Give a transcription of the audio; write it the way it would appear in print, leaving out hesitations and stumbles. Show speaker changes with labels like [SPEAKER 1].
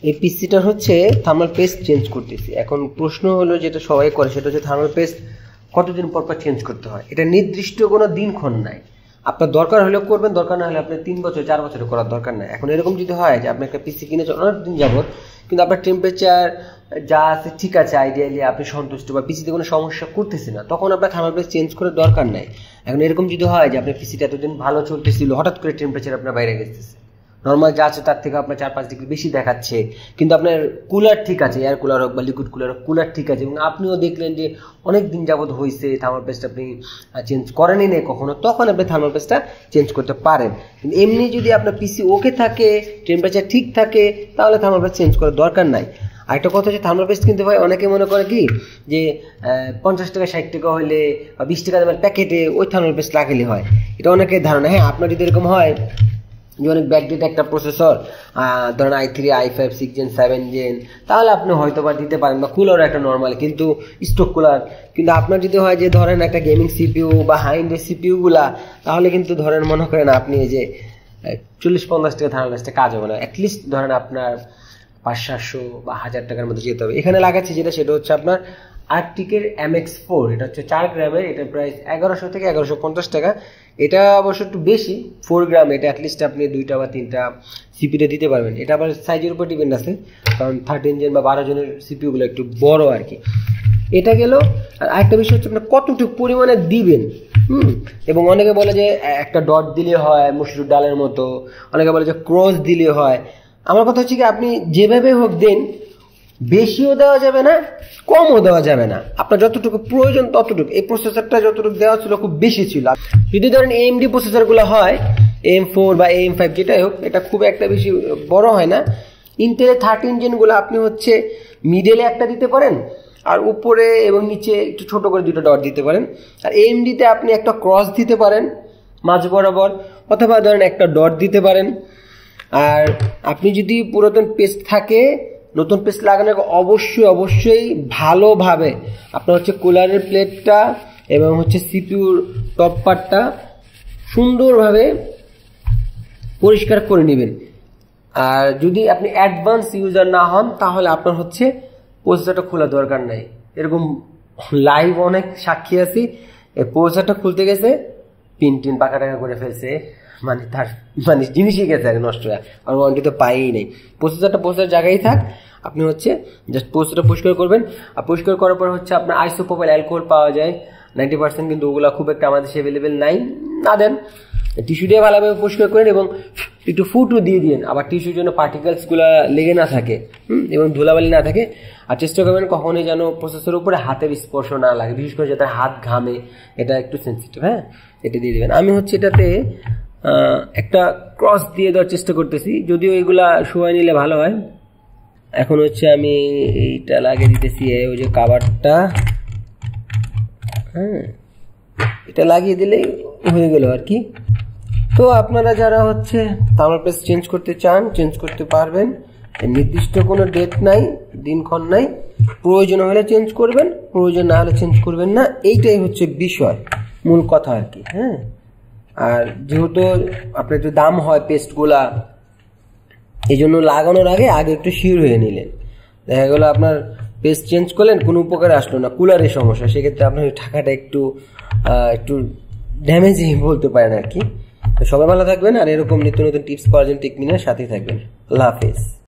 [SPEAKER 1] এই পিসিটার হচ্ছে thermal paste change করতেছি। এখন প্রশ্ন হলো যেটা সবাই করে, সেটা হচ্ছে থার্মাল পেস্ট কতদিন পর পর চেঞ্জ করতে হয়। এটা নির্দিষ্ট কোনো দিনক্ষণ নাই, আপনার দরকার হলেও করবেন, দরকার না হলে আপনি 3 বছর 4 বছরে করার দরকার নাই। এখন এরকম যদি হয় যে আপনি একটা পিসি কিনেছেন অনেক দিন যাবত, কিন্তু আপনার টেম্পারেচার যা আছে ঠিক আছে, আইডিয়ালি আপনি সন্তুষ্ট বা পিসিতে কোনো সমস্যা করতেছে না, তখন আপনার থার্মাল পেস্ট চেঞ্জ করার দরকার নাই। এখন এরকম যদি হয় যে আপনার পিসিটা এতদিন ভালো চলতেছিল, হঠাৎ করে টেম্পারেচার আপনার বাইরে গেতেছে, নর্মাল যা আছে তার থেকে আপনার 4-5 ডিগ্রি বেশি দেখাচ্ছে, কিন্তু আপনার কুলার ঠিক আছে, এয়ার কুলার হোক বা লিকুইড কুলার হোক, কুলার ঠিক আছে, এবং আপনিও দেখলেন যে অনেক দিন যাবত হয়েছে থার্মাল পেস্ট আপনি চেঞ্জ করেনই নেই কখনো, তখন আপনি থার্মাল পেস্টটা চেঞ্জ করতে পারেন। কিন্তু এমনি যদি আপনার পিসি ওকে থাকে, টেম্পারেচার ঠিক থাকে, তাহলে থার্মাল পেস্ট চেঞ্জ করার দরকার নাই। আরেকটা কথা হচ্ছে, থার্মাল পেস্ট কিনতে হয় অনেকে মনে করে কি যে 50 টাকা 60 টাকা হলে বা 20 টাকা দামের প্যাকেটে ওই থার্মাল পেস্ট লাগালে হয়, এটা অনেকের ধারণা। হ্যাঁ, আপনার যদি এরকম হয় যে অনেক ব্যাকডেট একটা প্রসেসর, ধরেন i3, i5, 6 জেন 7 জেন, তাহলে আপনি হয়তো বা দিতে পারেন, বা কুলার একটা নর্মাল কিন্তু স্টক কুলার। কিন্তু আপনার যদি হয় যে ধরেন একটা গেমিং সিপিইউ বা হাই এন্ডের সিপিইউগুলা, তাহলে কিন্তু ধরেন মনে করেন আপনি এই যে 40-50 টাকা থার্মাল পেস্টে কাজ হবে না, অ্যাটলিস্ট ধরেন আপনার 500-700 বা 1000 টাকার মধ্যে যেতে হবে। এখানে লাগাচ্ছি সেটা হচ্ছে আপনার আর্টিকের MX4, এটা হচ্ছে 4 গ্রামের, এটা প্রাইস 1100 থেকে 1150 টাকা। এটা অবশ্য একটু বেশি, 4 গ্রাম, এটা অ্যাটলিস্ট আপনি 2টা বা 3টা সিপিতে দিতে পারবেন। এটা আবার সাইজের উপর ডিপেন্ড আছে, কারণ 13 জেন বা 12 জনের সিপিইউগুলো একটু বড় আর কি। এটা গেল। আর আরেকটা বিষয় হচ্ছে আপনার কতটুকু পরিমাণে দিবেন। এবং অনেকে বলে যে একটা ডট দিলে হয় মসুর ডালের মতো, অনেকে বলে যে ক্রস দিলে হয়। আমার কথা হচ্ছে কি, আপনি যেভাবে হোক দেন, বেশিও দেওয়া যাবে না, কমও দেওয়া যাবে না, আপনার যতটুকু প্রয়োজন ততটুকু। এই প্রসেসরটা যতটুকু দেওয়া ছিল খুব বেশি ছিল। যদি ধরেন AMD প্রসেসরগুলো হয়, AM4 বা AM5 যেটাই হোক, এটা খুব একটা বেশি বড় হয় না। ইন্টেলের 13 জেনগুলো আপনি হচ্ছে মিডলে একটা দিতে পারেন, আর উপরে এবং নিচে একটু ছোট করে 2টা ডট দিতে পারেন। আর AMDতে আপনি একটা ক্রস দিতে পারেন মাঝ বরাবর, অথবা ধরেন একটা ডট দিতে পারেন। আর আপনি যদি পুরাতন পেস্ট থাকে, নতুন পেস্ট লাগানোর অবশ্যই ভালোভাবে আপনার হচ্ছে কুলারের প্লেটটা এবং হচ্ছে সিপিইউর টপ পার্টটা সুন্দরভাবে পরিষ্কার করে নেবেন। আর যদি আপনি অ্যাডভান্স ইউজার না হন, তাহলে আপনার হচ্ছে প্রসেসরটা খোলা দরকার নাই। এরকম লাইভ অনেক সাক্ষী আছি, এই প্রসেসরটা খুলতে গেছে পিন পাকা টাকা করে ফেলছে, মানে জিনিসই গেছে আর নষ্ট হয়ে, আর ওয়ারেন্টি তো পাইই নেই। প্রসেসর জায়গায় থাক, আপনি হচ্ছে জাস্ট প্রসেসরটা পরিষ্কার করবেন। আর পরিষ্কার করার পর হচ্ছে আপনার আইসোপ্রোপাইল অ্যালকোহল পাওয়া যায় 90%, কিন্তু ওগুলো খুব একটা আমাদের দেশে অ্যাভেলেবেল নাই, না দেন। টিস্যু দিয়ে ভালোভাবে পরিষ্কার করেন এবং একটু ফুটও দিয়ে দিন, আবার টিস্যুর জন্য পার্টিকেলসগুলো লেগে না থাকে এবং ধুলাবালি না থাকে। আর চেষ্টা করবেন কখনোই যেন প্রসেসরের উপরে হাতের স্পর্শ না লাগে, বিশেষ করে যাতে হাত ঘামে, এটা একটু সেন্সিটিভ। হ্যাঁ, এটা দিয়ে দেবেন। আমি হচ্ছে এটাতে একটা ক্রস দিয়ে দেওয়ার চেষ্টা করতেছি, যদিও এগুলা শোয়া নিলে ভালো হয়। এখন হচ্ছে আমি এইটা লাগিয়ে দিতেছি, ওই যে কাভারটা, হ্যাঁ, এটা লাগিয়ে দিলেই হয়ে গেল আর কি। তো আপনারা যারা হচ্ছে থার্মাল পেস্ট চেঞ্জ করতে চান, চেঞ্জ করতে পারবেন, নির্দিষ্ট কোনো ডেট নাই, দিনক্ষণ নাই। প্রয়োজন হলে চেঞ্জ করবেন, প্রয়োজন না হলে চেঞ্জ করবেন না, এইটাই হচ্ছে বিষয়, মূল কথা আর কি। হ্যাঁ, আর যেহেতু আপনার একটু দাম হয় পেস্টগুলা, এই জন্য লাগানোর আগে একটু শিওর হয়ে নিলেন। দেখা গেলো আপনার পেস্ট চেঞ্জ করলেন, কোনো উপকারে আসলো না, কুলারের সমস্যা, সেক্ষেত্রে আপনার টাকাটা একটু ড্যামেজই বলতে পারেন আর কি। তো সবাই ভালো থাকবেন, আর এরকম নিত্য নতুন টিপস পাওয়ার জন্য টেকমিনার সাথেই থাকবেন। আল্লাহ হাফেজ।